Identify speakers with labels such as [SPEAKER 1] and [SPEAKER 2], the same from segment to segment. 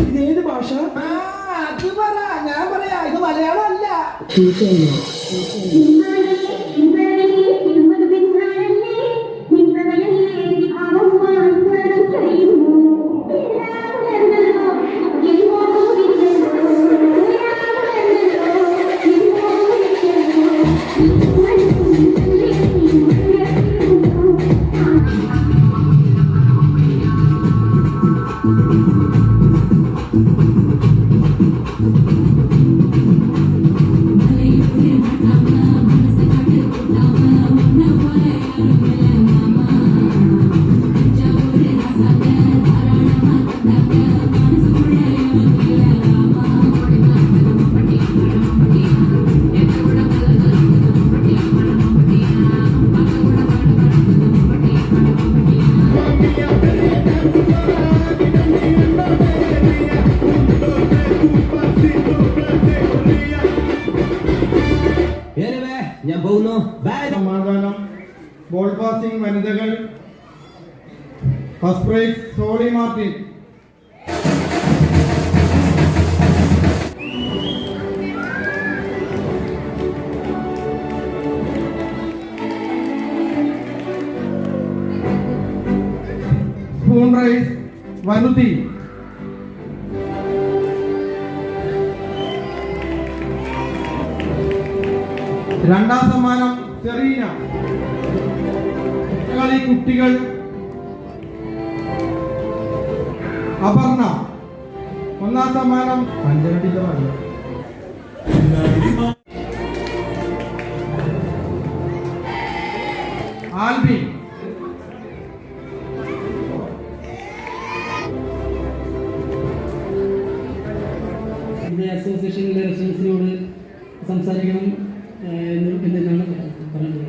[SPEAKER 1] ഇതേത് ഭാഷ?
[SPEAKER 2] അത് പറ, ഞാൻ പറയാ, ഇത് മലയാളം അല്ല.
[SPEAKER 1] ഞാൻ പോകുന്നു.
[SPEAKER 3] സമാധാനം. ബോൾ പാസിംഗ് വനിതകൾ. First prize Soly Martin. Spoon race വനുതി. രണ്ടാം സമ്മാനം സെറീന. കളി കുട്ടികൾ അപർണ. ഒന്നാം സമ്മാനം പഞ്ചനടികളാണ്. ആൽബി.
[SPEAKER 4] അസോസിയേഷനിലെ റെസിഡൻസിനോട് സംസാരിക്കണം എന്നാണ് പറയുന്നത്.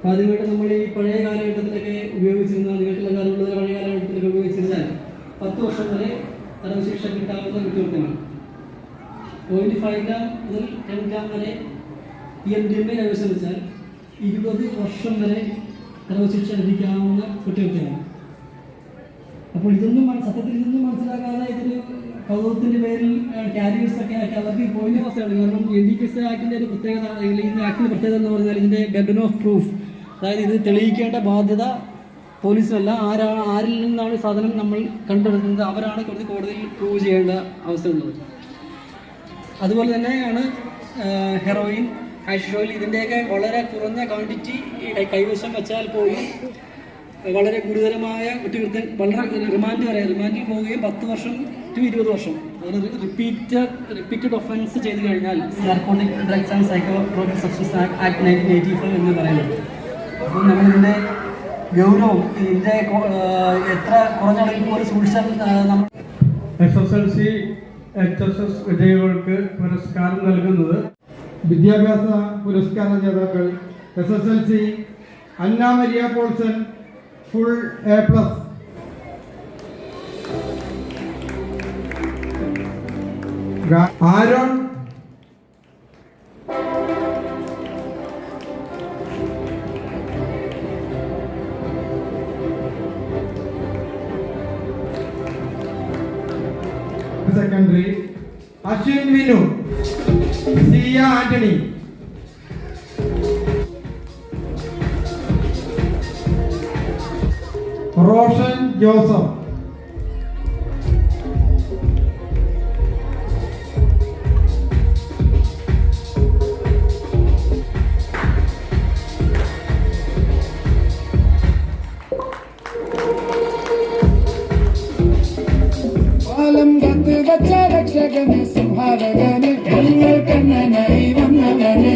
[SPEAKER 4] ആദ്യമായിട്ട് നമ്മൾ ഈ പഴയ കാലഘട്ടത്തിലൊക്കെ ഉപയോഗിച്ചിരുന്ന, നിങ്ങൾക്കുള്ള കാലമുള്ള പഴയ കാലഘട്ടത്തിലൊക്കെ ഉപയോഗിച്ചിരുന്നാൽ 10 വർഷം വരെ തടവ് ശിക്ഷ കിട്ടാവുന്ന കുറ്റകൃത്യമാണ്. 0.5 ഗ്രാം മുതൽ 10 ഗ്രാം വരെ PMDMA കൈവശം വെച്ചാൽ 20 വർഷം വരെ തടവ് ശിക്ഷ ലഭിക്കാവുന്ന കുറ്റകൃത്യമാണ്. അപ്പോൾ സത്യത്തിൽ ഇതൊന്നും മനസ്സിലാക്കാതെ ഇതൊരു കൗതുകത്തിൻ്റെ പേരിൽ കാരിയേഴ്സൊക്കെ ആക്കി അവർക്ക് പോയിന്റ് അവസ്ഥയാണ്. കാരണം NDPS ആക്ടിൻ്റെ ഒരു പ്രത്യേകത, അല്ലെങ്കിൽ ഈ ആക്ടിൻ്റെ പ്രത്യേകത എന്ന് പറഞ്ഞാൽ ഇതിൻ്റെ ബർഡൻ ഓഫ് പ്രൂഫ്, അതായത് ഇത് തെളിയിക്കേണ്ട ബാധ്യത പോലീസിനല്ല. ആരിൽ നിന്നാണ് സാധനം നമ്മൾ കണ്ടെടുക്കുന്നത് അവരാണ് കോടതിയിൽ പ്രൂവ് ചെയ്യേണ്ട അവസ്ഥയുള്ളത്. അതുപോലെ തന്നെയാണ് ഹെറോയിൻ, ഹാഷിഷ് ഓയിൽ, ഇതിൻ്റെയൊക്കെ വളരെ കുറഞ്ഞ ക്വാണ്ടിറ്റി കൈവശം വെച്ചാൽ പോലും വളരെ ഗുരുതരമായ കുറ്റകൃത്യം, വളരെ റിമാൻഡിൽ പോവുകയും 10 വർഷം to 20 വർഷം, അതായത് റിപ്പീറ്റഡ് ഒഫൻസ് ചെയ്ത് കഴിഞ്ഞാൽ narcotic drugs and psychotropic substance act 1985 എന്ന് പറയുന്നത്. അപ്പോൾ നമ്മളിതിൻ്റെ ഗൗരവം, ഇതിൻ്റെ എത്ര കുറഞ്ഞ അളവിൽ പോലും സൂക്ഷിച്ചാൽ നമ്മൾ
[SPEAKER 3] SSLC HSS വിജയികൾക്ക് പുരസ്കാരം നൽകുന്നത്. വിദ്യാഭ്യാസ പുരസ്കാര ജേതാക്കൾ SSLC Anna Maria Paulson full A+. Aaron secondary. Ashwin Vinu. Siya Antony. Roshan Joseph.
[SPEAKER 5] രക്ഷകന് സംഹാരകന് കണ്ണനായി വന്നവനെ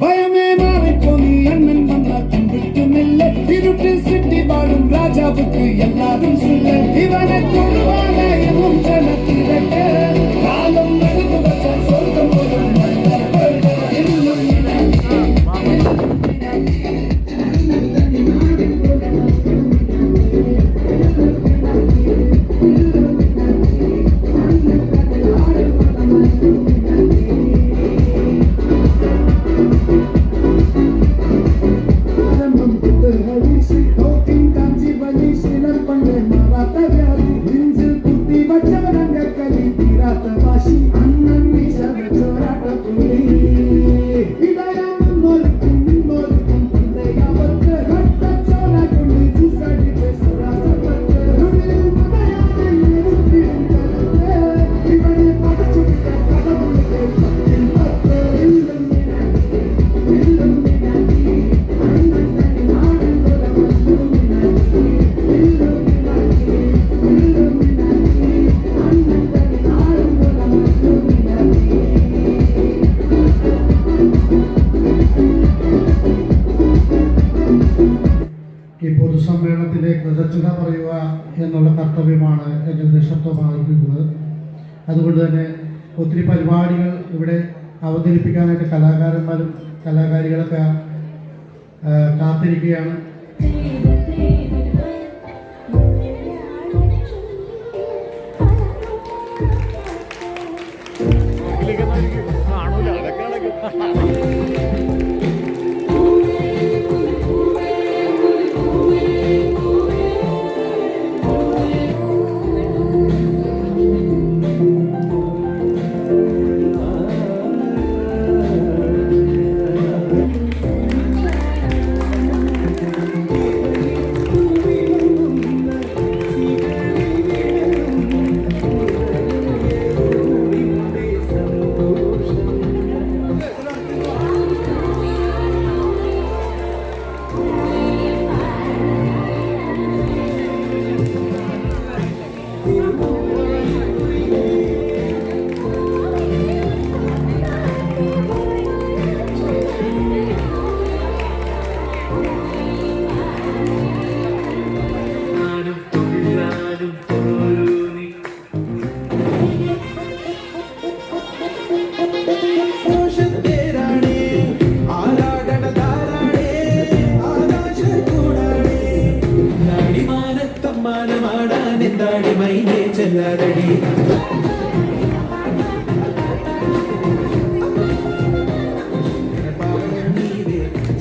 [SPEAKER 5] ഭയമേ മാറിപ്പോ നീ അണ്ണൻ വന്നാൽ പിൻപിട്ടുമില്ല ഇരുട്ടിൽ സിറ്റി വാഴും രാജാവുക്ക് എല്ലാരും സുല്ല ഇവനെ തൊടുവാന എന്നും ജനത്തിരക്ക് കാലം നടന്നു വച്ചാൽ സ്വർഗം പോലും Talking, മാറാത്ത വ്യാധി നെഞ്ചിൽ കുത്തി വച്ച രംഗക്കലി തീരാത്ത വാശി അണ്ണൻ വിശവച്ചോരാട്ട പുലി ഇടയാനും നോൽക്കും തന്തയാവത്ത് കട്ടച്ചോല കൊണ്ട് ചൂസടിച്ച് സുരാസപ്പത്ത് ഉള്ളിൽ മതയാതെ ഇരുട്ടിടും കലത്ത് ഇവനെ പടച്ചുവിട്ട കടവുള്ളിൽ പത്തിൽ പത്ത് എല്ലും മിനാക്കി അണ്ണൻ തന്നെ നാടും പോലെ മല്ലും മിനാക്കി എല്ലും മിനാക്കി അണ്ണൻ തന്നെ നാടും പോലെ മല്ലും മിനാക്കി.
[SPEAKER 3] ഈ പൊതുസമ്മേളനത്തിലെ കൃതജ്ഞത പറയുക എന്നുള്ള കർത്തവ്യമാണ് എൻ്റെ നിശബ്ദമായിരിക്കുന്നത്. അതുകൊണ്ട് തന്നെ ഒത്തിരി പരിപാടികൾ ഇവിടെ അവതരിപ്പിക്കാനായിട്ട് കലാകാരന്മാരും കലാകാരികളൊക്കെ കാത്തിരിക്കുകയാണ്.
[SPEAKER 1] എന്താടി മൈനേ ചെല്ലാതടി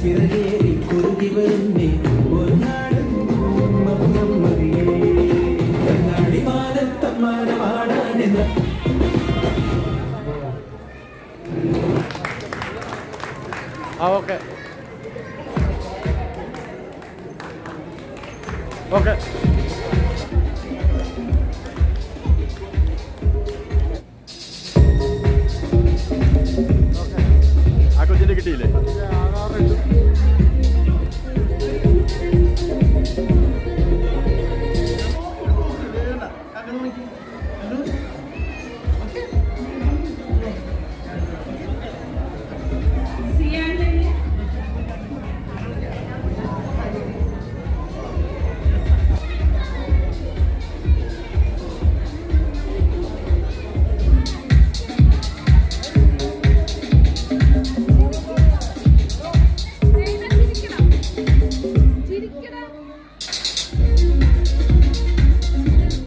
[SPEAKER 1] ചിറകേറി കുറുകി വരുന്നേ ഒരു നാടൻ കണ്ണാടി മാനത്തമ്മാനമാടാനെന്ന
[SPEAKER 6] ഓക്കെ ഓക്കെ ആ കൊച്ചിൻ്റെ കിട്ടിയില്ലേ?